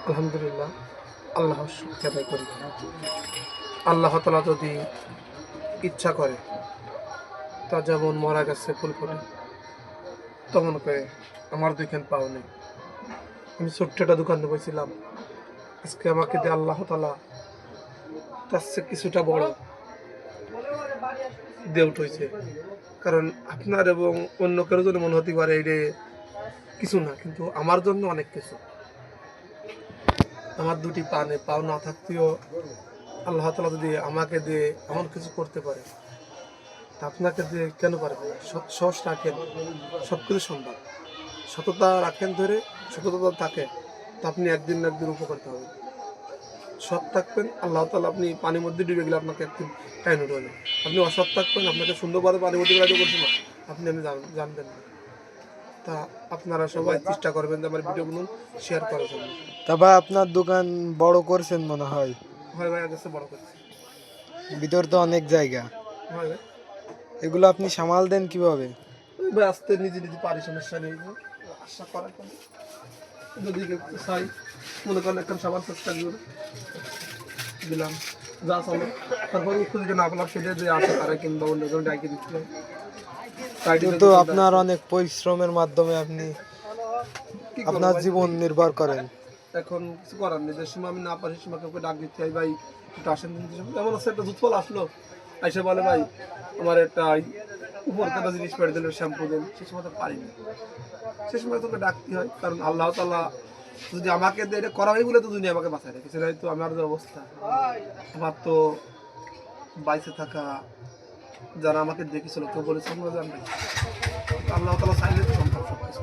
আলহামদুলিল্লাহ, আল্লাহর শুকর আদায় করি। আল্লাহ তাআলা যদি ইচ্ছা করে, তা যেমন মরা গেছে ফুল ফুটে, তেমন করে আমার ২ খান পাও নেই। আমি ছোট্ট একটা দোকান বসেছিলাম। আজকে আমাকে দিয়ে আল্লাহ তাআলা তার চেয়ে কিছুটা বড় দিয়ে উঠেছে। কারণ আপনার এবং অন্য কারো জন্য মনে হতে পারে এটা কিছু না, কিন্তু আমার জন্য অনেক কিছু। আমার ২টি পা নেই, পাও না থাকতেও আল্লাহ তাআলা যদি আমাকে দিয়ে এমন কিছু করতে পারে, তা আপনাকে দিয়ে কেন পারবে না? সাহস রাখেন, সবকিছু সম্ভব। সততা রাখেন ধরে, সততা থাকে, তা আপনি একদিন না একদিন উপকারিত হবেন। সৎ থাকবেন, আল্লাহ তাআলা আপনি পানির মধ্যে ডুবে গেলে আপনাকে একদিন টাইনে উঠাবেন। আপনি অসৎ থাকবেন, আপনাকে সুন্দরভাবে পানির মধ্যে বেড়াতে করছে না, আপনি জানবেন না। তা আপনারা সবাই চেষ্টা করবেন যে আমার ভিডিওগুলো শেয়ার করার জন্য। তবে আপনার দোকান বড় করছেন মনে হয়। হয় ভাই, আগে বড় করছি। ভিতর তো অনেক জায়গা, হয় ভাই, এগুলো আপনি সামাল দেন কিভাবে? ওই ভাই আস্তে নিজে নিজে পারি, সমস্যা নেই। আশা করার কোনো যদি কেউ চাই, মনে করেন একটা সাবান চেষ্টা করে দিলাম, যা চলে। তারপর খুঁজে না পেলাম, সেটা যে আছে তারা কিংবা অন্য কেউ ডাইকে দিচ্ছে। তো আপনার অনেক পরিশ্রমের মাধ্যমে আপনি কি করবো আপনার ভাই? জীবন নির্ভর করেন। এখন কিছু করার নেই, যে সময় আমি না পারি সময় কাউকে ডাক দিতে হয়, ভাই একটু আসেন দিন। যেমন আছে একটা দুধফল আসলো, এসে বলে ভাই আমার একটা উপর একটা জিনিস পেড়ে দিল, শ্যাম্পু দেন। সে সময় তো পারি না, সে সময় তোকে ডাকতে হয়। কারণ আল্লাহ তাআলা যদি আমাকে দিয়ে এটা করা হয় বলে তো দুনিয়া আমাকে বাঁচায় রেখেছে, নাই তো আমার যে অবস্থা। আমার তো বাইসে থাকা, যারা আমাকে দেখেছিল কেউ বলেছে আমরা জানবে, আল্লাহ তাআলা চাইলে তো সম্ভব সবকিছু।